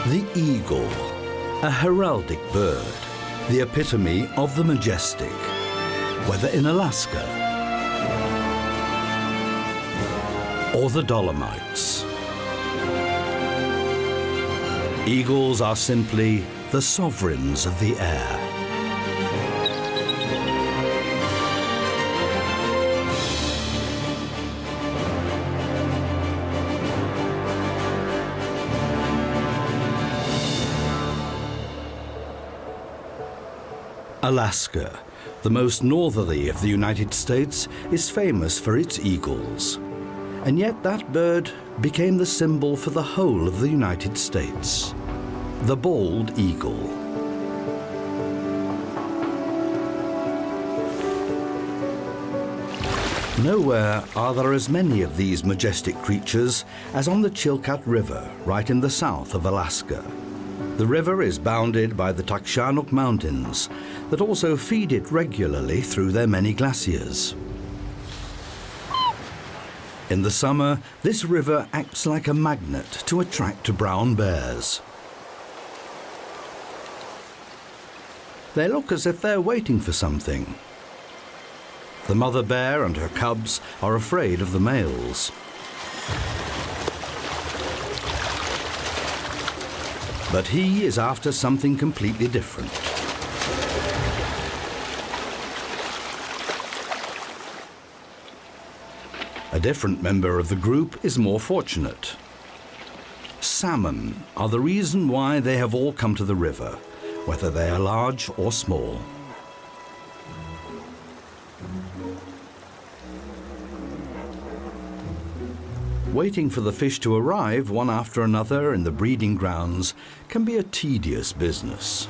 The eagle, a heraldic bird, the epitome of the majestic, whether in Alaska or the Dolomites. Eagles are simply the sovereigns of the air. Alaska, the most northerly of the United States, is famous for its eagles. And yet that bird became the symbol for the whole of the United States. The bald eagle. Nowhere are there as many of these majestic creatures as on the Chilkat River, right in the south of Alaska. The river is bounded by the Takshanuk Mountains that also feed it regularly through their many glaciers. In the summer, this river acts like a magnet to attract brown bears. They look as if they're waiting for something. The mother bear and her cubs are afraid of the males. But he is after something completely different. A different member of the group is more fortunate. Salmon are the reason why they have all come to the river, whether they are large or small. Waiting for the fish to arrive one after another in the breeding grounds can be a tedious business.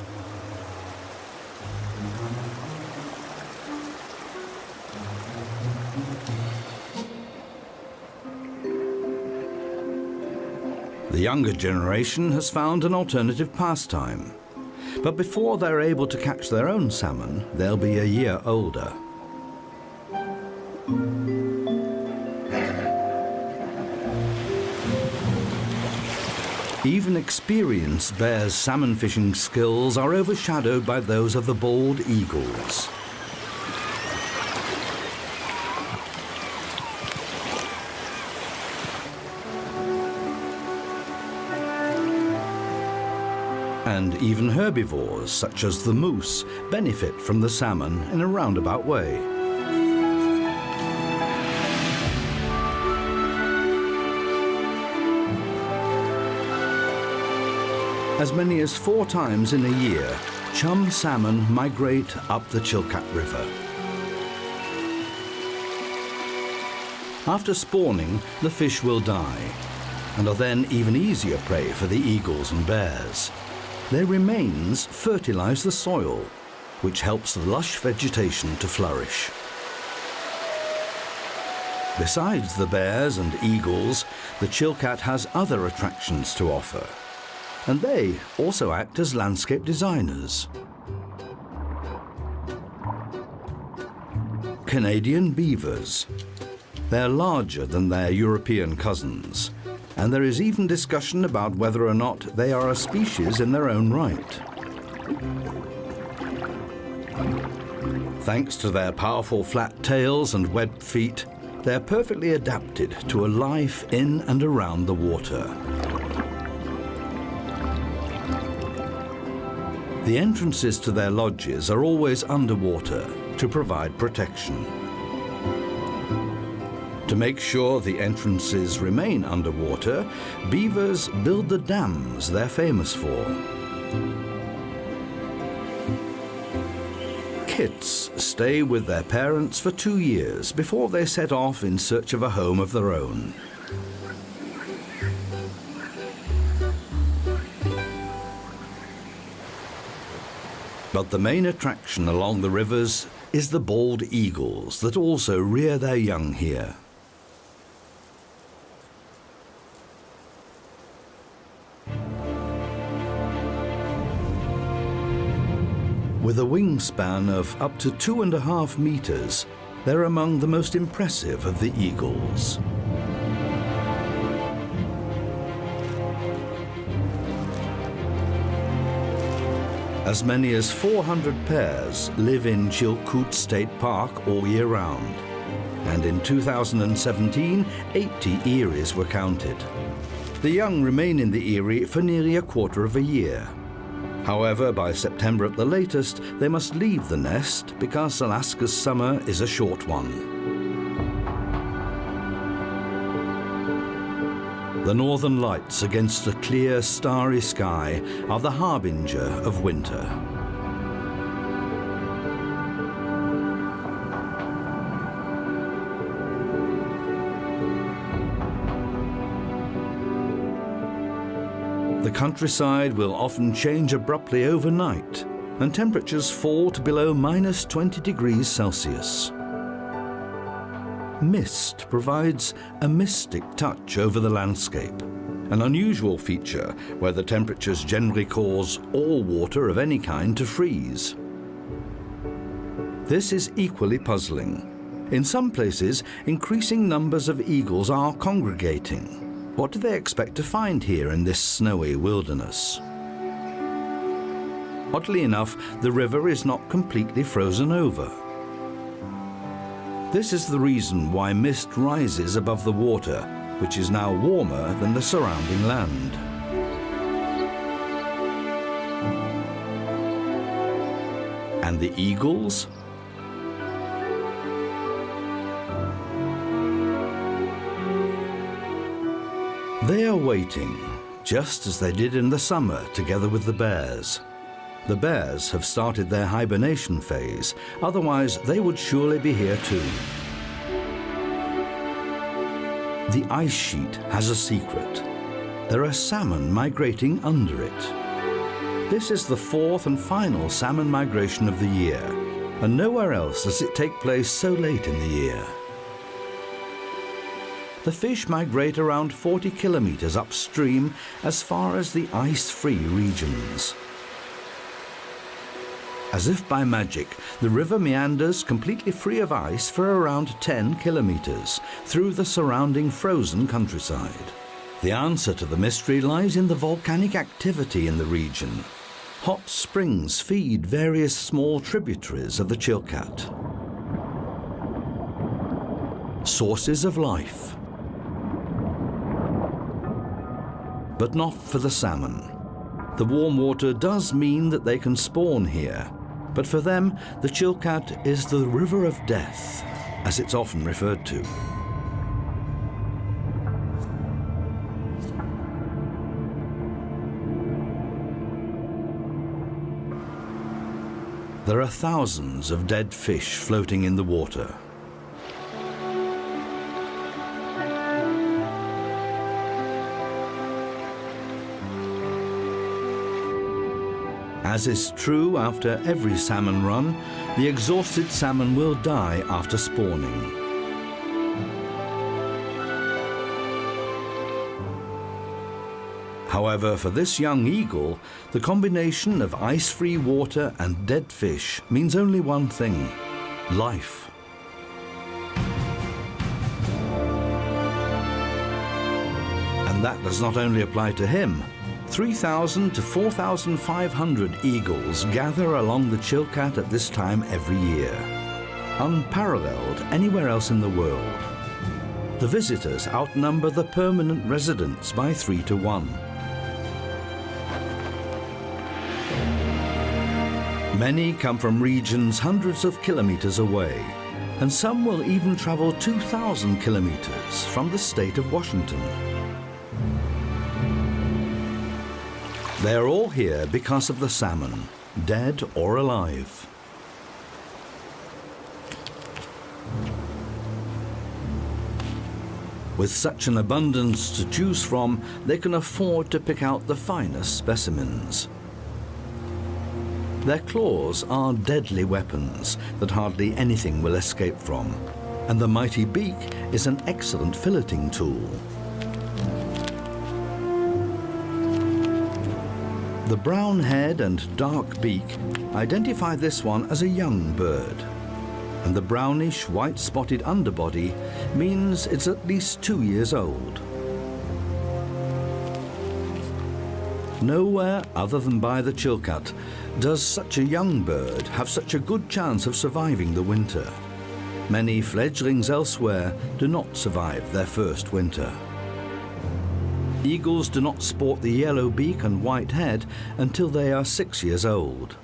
The younger generation has found an alternative pastime. But before they're able to catch their own salmon, they'll be a year older. Even experienced bears' salmon fishing skills are overshadowed by those of the bald eagles. And even herbivores, such as the moose, benefit from the salmon in a roundabout way. As many as 4 times in a year, chum salmon migrate up the Chilkat River. After spawning, the fish will die, and are then even easier prey for the eagles and bears. Their remains fertilize the soil, which helps the lush vegetation to flourish. Besides the bears and eagles, the Chilkat has other attractions to offer, and they also act as landscape designers. Canadian beavers. They're larger than their European cousins, and there is even discussion about whether or not they are a species in their own right. Thanks to their powerful flat tails and webbed feet, they're perfectly adapted to a life in and around the water. The entrances to their lodges are always underwater to provide protection. To make sure the entrances remain underwater, beavers build the dams they're famous for. Kits stay with their parents for 2 years before they set off in search of a home of their own. But the main attraction along the rivers is the bald eagles that also rear their young here. With a wingspan of up to 2.5 meters, they're among the most impressive of the eagles. As many as 400 pairs live in Chilkoot State Park all year round. And in 2017, 80 eyries were counted. The young remain in the eyrie for nearly a quarter of a year. However, by September at the latest, they must leave the nest because Alaska's summer is a short one. The northern lights against a clear, starry sky are the harbinger of winter. The countryside will often change abruptly overnight, and temperatures fall to below -20 degrees Celsius. Mist provides a mystic touch over the landscape, an unusual feature where the temperatures generally cause all water of any kind to freeze. This is equally puzzling. In some places, increasing numbers of eagles are congregating. What do they expect to find here in this snowy wilderness? Oddly enough, the river is not completely frozen over. This is the reason why mist rises above the water, which is now warmer than the surrounding land. And the eagles? They are waiting, just as they did in the summer together with the bears. The bears have started their hibernation phase, otherwise they would surely be here too. The ice sheet has a secret. There are salmon migrating under it. This is the fourth and final salmon migration of the year, and nowhere else does it take place so late in the year. The fish migrate around 40 kilometers upstream as far as the ice-free regions. As if by magic, the river meanders completely free of ice for around 10 kilometers through the surrounding frozen countryside. The answer to the mystery lies in the volcanic activity in the region. Hot springs feed various small tributaries of the Chilkat. Sources of life. But not for the salmon. The warm water does mean that they can spawn here, but for them, the Chilkat is the river of death, as it's often referred to. There are thousands of dead fish floating in the water. As is true after every salmon run, the exhausted salmon will die after spawning. However, for this young eagle, the combination of ice-free water and dead fish means only one thing: life. And that does not only apply to him. 3,000 to 4,500 eagles gather along the Chilkat at this time every year, unparalleled anywhere else in the world. The visitors outnumber the permanent residents by 3 to 1. Many come from regions hundreds of kilometers away, and some will even travel 2,000 kilometers from the state of Washington. They are all here because of the salmon, dead or alive. With such an abundance to choose from, they can afford to pick out the finest specimens. Their claws are deadly weapons that hardly anything will escape from, and the mighty beak is an excellent filleting tool. The brown head and dark beak identify this one as a young bird, and the brownish white-spotted underbody means it's at least 2 years old. Nowhere other than by the Chilkat does such a young bird have such a good chance of surviving the winter. Many fledglings elsewhere do not survive their first winter. Eagles do not sport the yellow beak and white head until they are 6 years old.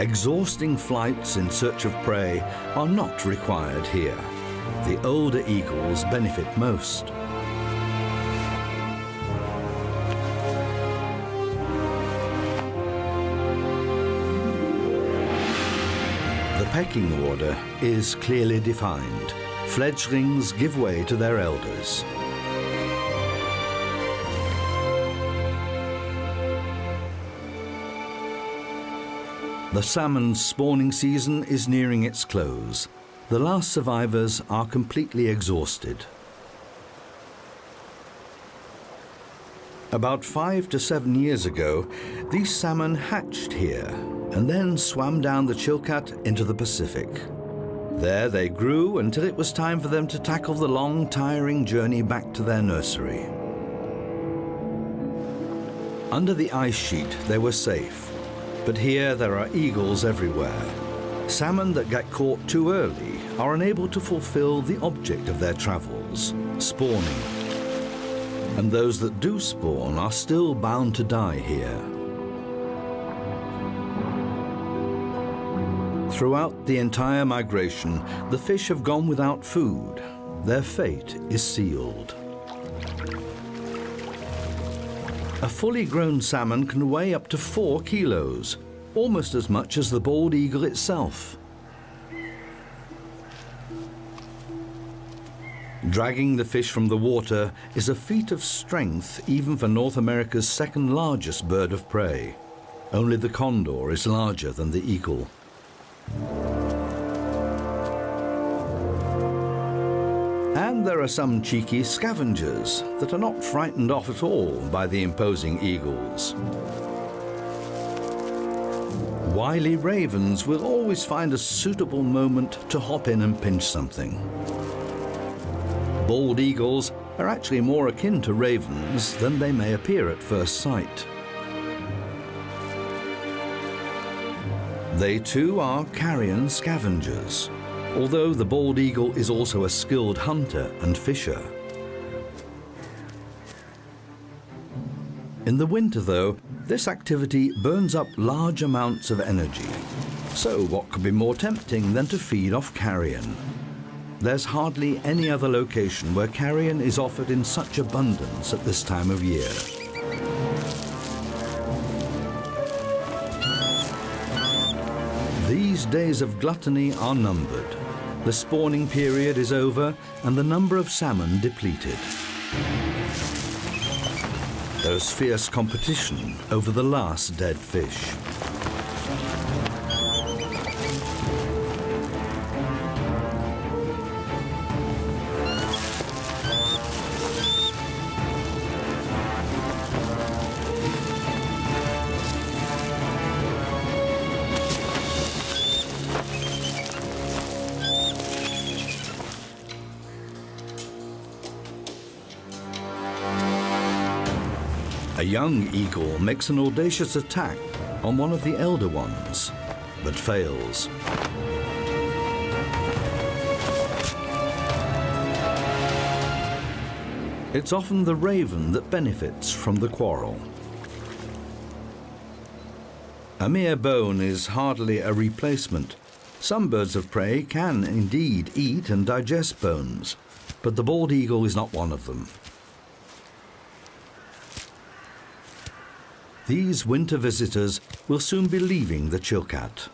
Exhausting flights in search of prey are not required here. The older eagles benefit most. The pecking order is clearly defined. Fledglings give way to their elders. The salmon's spawning season is nearing its close. The last survivors are completely exhausted. About 5 to 7 years ago, these salmon hatched here and then swam down the Chilkat into the Pacific. There they grew until it was time for them to tackle the long, tiring journey back to their nursery. Under the ice sheet, they were safe, but here there are eagles everywhere. Salmon that get caught too early are unable to fulfill the object of their travels, spawning. And those that do spawn are still bound to die here. Throughout the entire migration, the fish have gone without food. Their fate is sealed. A fully grown salmon can weigh up to 4 kilos, almost as much as the bald eagle itself. Dragging the fish from the water is a feat of strength even for North America's second largest bird of prey. Only the condor is larger than the eagle. And there are some cheeky scavengers that are not frightened off at all by the imposing eagles. Wily ravens will always find a suitable moment to hop in and pinch something. Bald eagles are actually more akin to ravens than they may appear at first sight. They too are carrion scavengers, although the bald eagle is also a skilled hunter and fisher. In the winter, though, this activity burns up large amounts of energy. So what could be more tempting than to feed off carrion? There's hardly any other location where carrion is offered in such abundance at this time of year. These days of gluttony are numbered. The spawning period is over and the number of salmon depleted. There's fierce competition over the last dead fish. A young eagle makes an audacious attack on one of the elder ones, but fails. It's often the raven that benefits from the quarrel. A mere bone is hardly a replacement. Some birds of prey can indeed eat and digest bones, but the bald eagle is not one of them. These winter visitors will soon be leaving the Chilkat.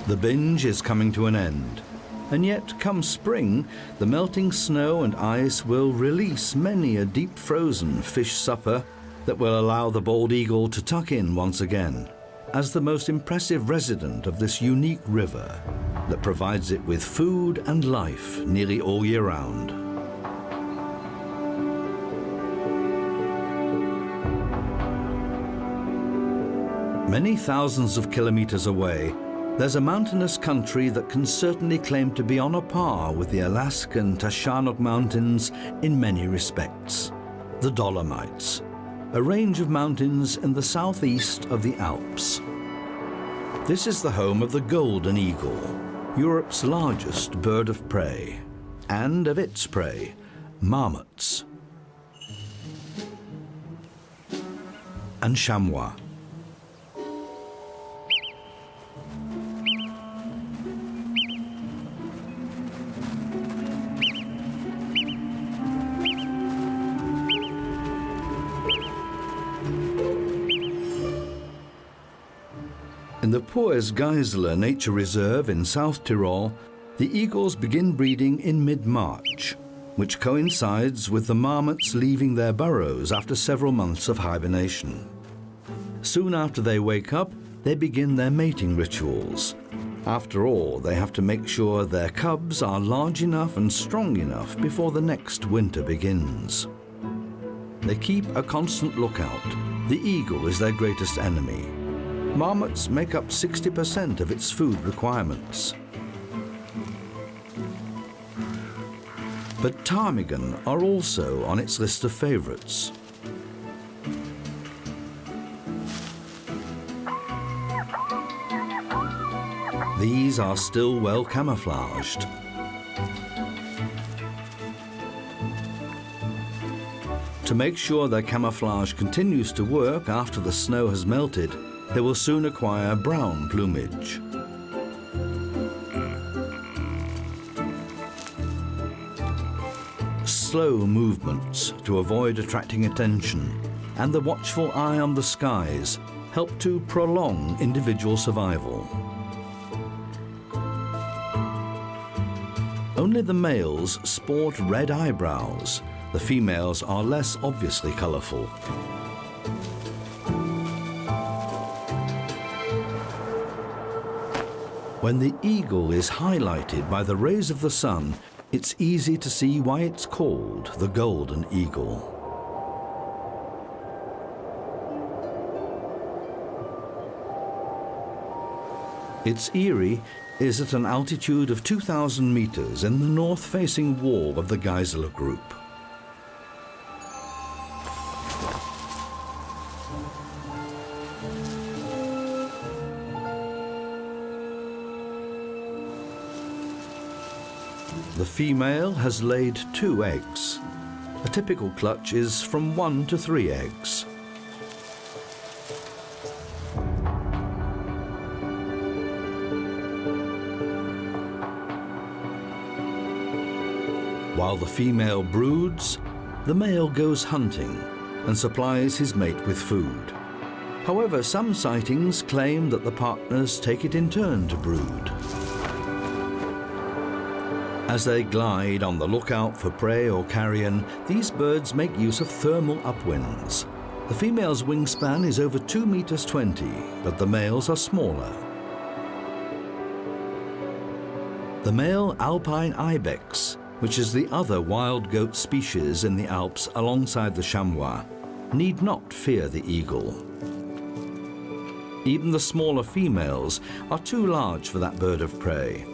The binge is coming to an end, and yet come spring, the melting snow and ice will release many a deep-frozen fish supper that will allow the bald eagle to tuck in once again, as the most impressive resident of this unique river that provides it with food and life nearly all year round. Many thousands of kilometers away, there's a mountainous country that can certainly claim to be on a par with the Alaskan Tashanok Mountains in many respects. The Dolomites, a range of mountains in the southeast of the Alps. This is the home of the golden eagle, Europe's largest bird of prey, and of its prey, marmots and chamois. In the Pourz Geisler Nature Reserve in South Tyrol, the eagles begin breeding in mid-March, which coincides with the marmots leaving their burrows after several months of hibernation. Soon after they wake up, they begin their mating rituals. After all, they have to make sure their cubs are large enough and strong enough before the next winter begins. They keep a constant lookout. The eagle is their greatest enemy. Marmots make up 60% of its food requiremts. But ptarmigan are also on its list of favorites. These are still well camouflaged. To make sure their camouflage continues to work after the snow has melted, they will soon acquire brown plumage. Slow movements to avoid attracting attention and the watchful eye on the skies help to prolong individual survival. Only the males sport red eyebrows. The females are less obviously colorful. When the eagle is highlighted by the rays of the sun, it's easy to see why it's called the golden eagle. Its eyrie is at an altitude of 2,000 meters in the north-facing wall of the Geisler Group. The female has laid 2 eggs. A typical clutch is from 1 to 3 eggs. While the female broods, the male goes hunting and supplies his mate with food. However, some sightings claim that the partners take it in turn to brood. As they glide on the lookout for prey or carrion, these birds make use of thermal upwinds. The female's wingspan is over 2 meters 20, but the males are smaller. The male alpine ibex, which is the other wild goat species in the Alps alongside the chamois, need not fear the eagle. Even the smaller females are too large for that bird of prey.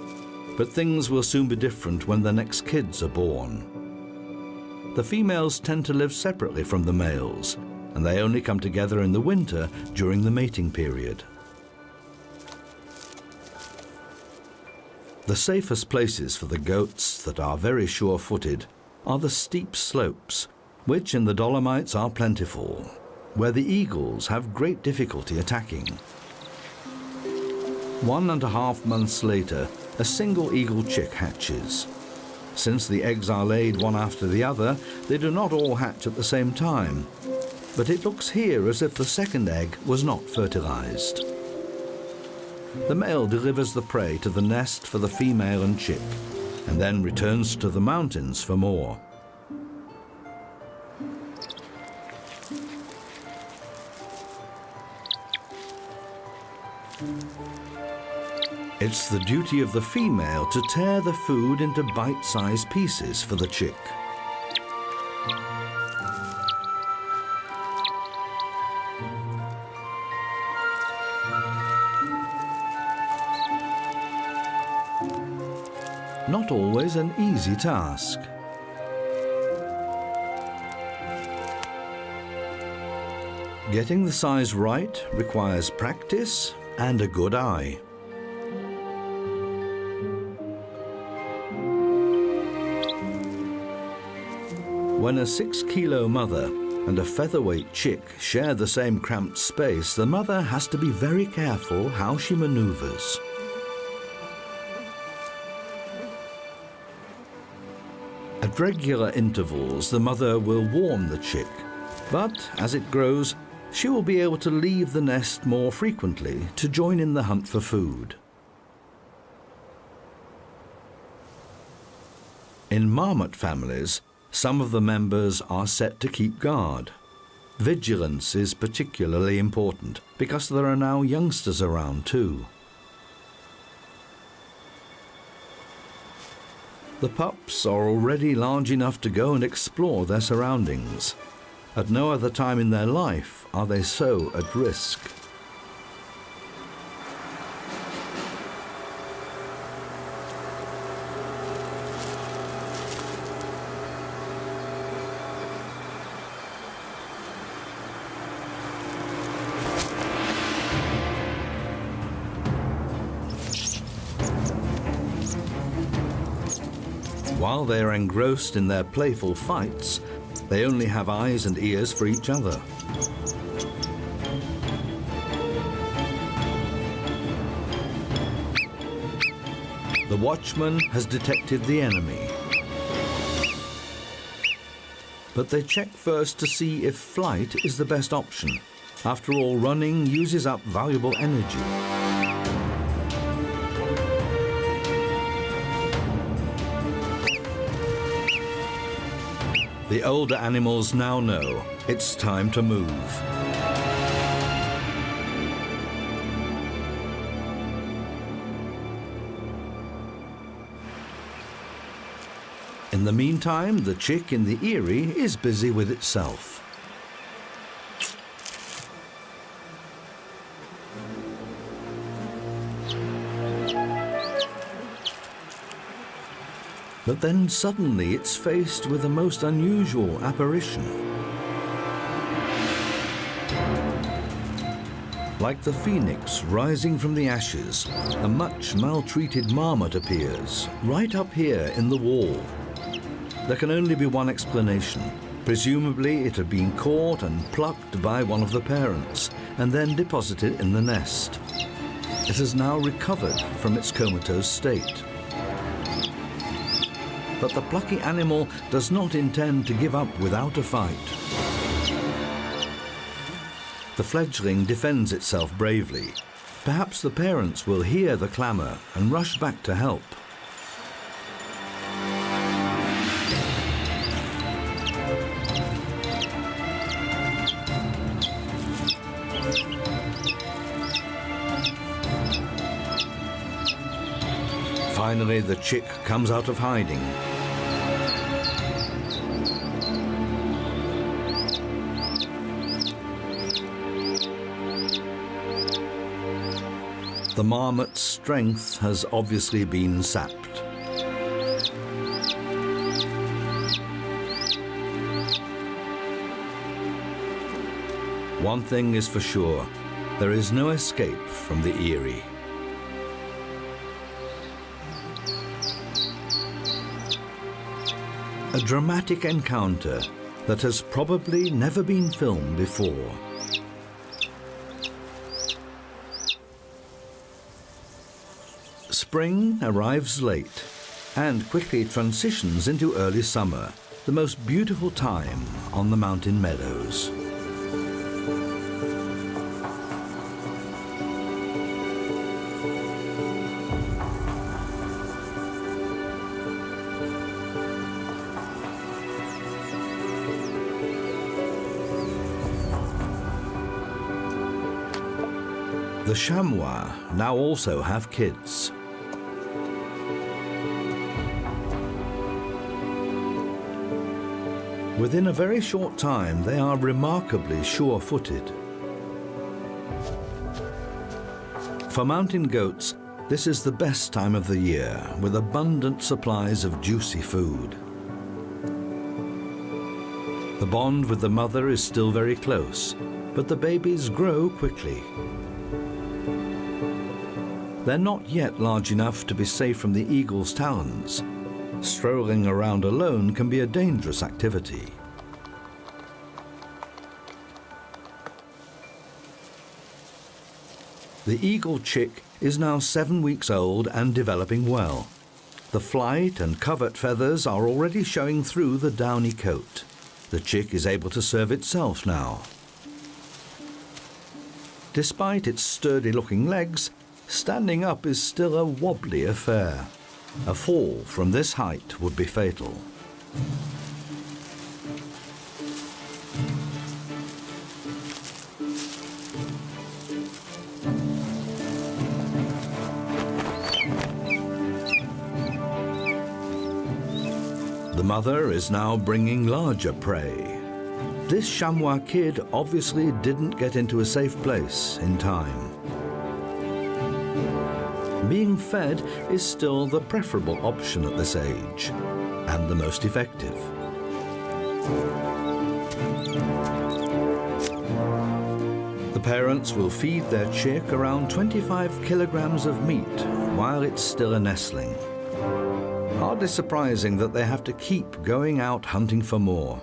But things will soon be different when the next kids are born. The females tend to live separately from the males, and they only come together in the winter during the mating period. The safest places for the goats that are very sure-footed are the steep slopes, which in the Dolomites are plentiful, where the eagles have great difficulty attacking. 1.5 months later, a single eagle chick hatches. Since the eggs are laid one after the other, they do not all hatch at the same time. But it looks here as if the second egg was not fertilized. The male delivers the prey to the nest for the female and chick, and then returns to the mountains for more. It's the duty of the female to tear the food into bite-sized pieces for the chick. not always an easy task. Getting the size right requires practice and a good eye. When a 6-kilo mother and a featherweight chick share the same cramped space, the mother has to be very careful how she maneuvers. At regular intervals, the mother will warm the chick, but as it grows, she will be able to leave the nest more frequently to join in the hunt for food. In marmot families, some of the members are set to keep guard. Vigilance is particularly important because there are now youngsters around too. The pups are already large enough to go and explore their surroundings. At no other time in their life are they so at risk. While they are engrossed in their playful fights, they only have eyes and ears for each other. The watchman has detected the enemy. But they check first to see if flight is the best option. After all, running uses up valuable energy. The older animals now know it's time to move. In the meantime, the chick in the eyrie is busy with itself. But then suddenly it's faced with a most unusual apparition. Like the phoenix rising from the ashes, a much maltreated marmot appears right up here in the wall. There can only be one explanation. Presumably it had been caught and plucked by one of the parents and then deposited in the nest. It has now recovered from its comatose state. But the plucky animal does not intend to give up without a fight. The fledgling defends itself bravely. Perhaps the parents will hear the clamour and rush back to help. Finally, the chick comes out of hiding. The marmot's strength has obviously been sapped. One thing is for sure, there is no escape from the eyrie. A dramatic encounter that has probably never been filmed before. Spring arrives late and quickly transitions into early summer, the most beautiful time on the mountain meadows. The chamois now also have kids. Within a very short time, they are remarkably sure-footed. For mountain goats, This is the best time of the year, with abundant supplies of juicy food. The bond with the mother is still very close, but the babies grow quickly. They're not yet large enough to be safe from the eagle's talons. Strolling around alone can be a dangerous activity. The eagle chick is now 7 weeks old and developing well. The flight and covert feathers are already showing through the downy coat. The chick is able to serve itself now. Despite its sturdy-looking legs, standing up is still a wobbly affair. A fall from this height would be fatal. The mother is now bringing larger prey. This chamois kid obviously didn't get into a safe place in time. Being fed is still the preferable option at this age, and the most effective. The parents will feed their chick around 25 kilograms of meat while it's still a nestling. Hardly surprising that they have to keep going out hunting for more.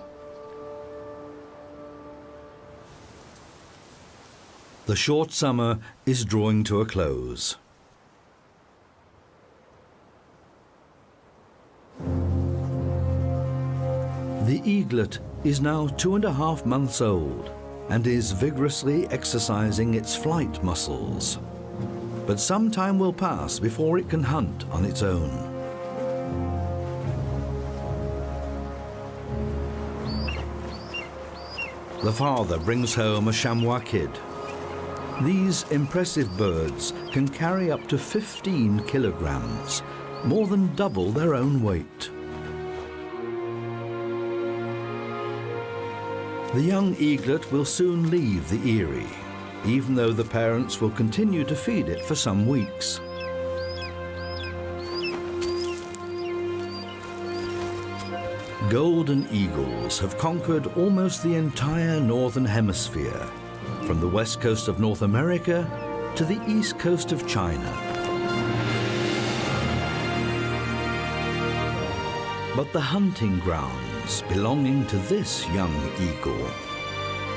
The short summer is drawing to a close. The eaglet is now 2.5 months old and is vigorously exercising its flight muscles. But some time will pass before it can hunt on its own. The father brings home a chamois kid. These impressive birds can carry up to 15 kilograms, more than double their own weight. The young eaglet will soon leave the eyrie, even though the parents will continue to feed it for some weeks. Golden eagles have conquered almost the entire northern hemisphere, from the west coast of North America to the east coast of China. But the hunting grounds belonging to this young eagle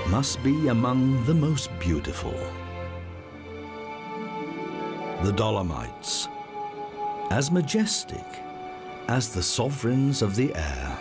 must be among the most beautiful. The Dolomites, as majestic as the sovereigns of the air.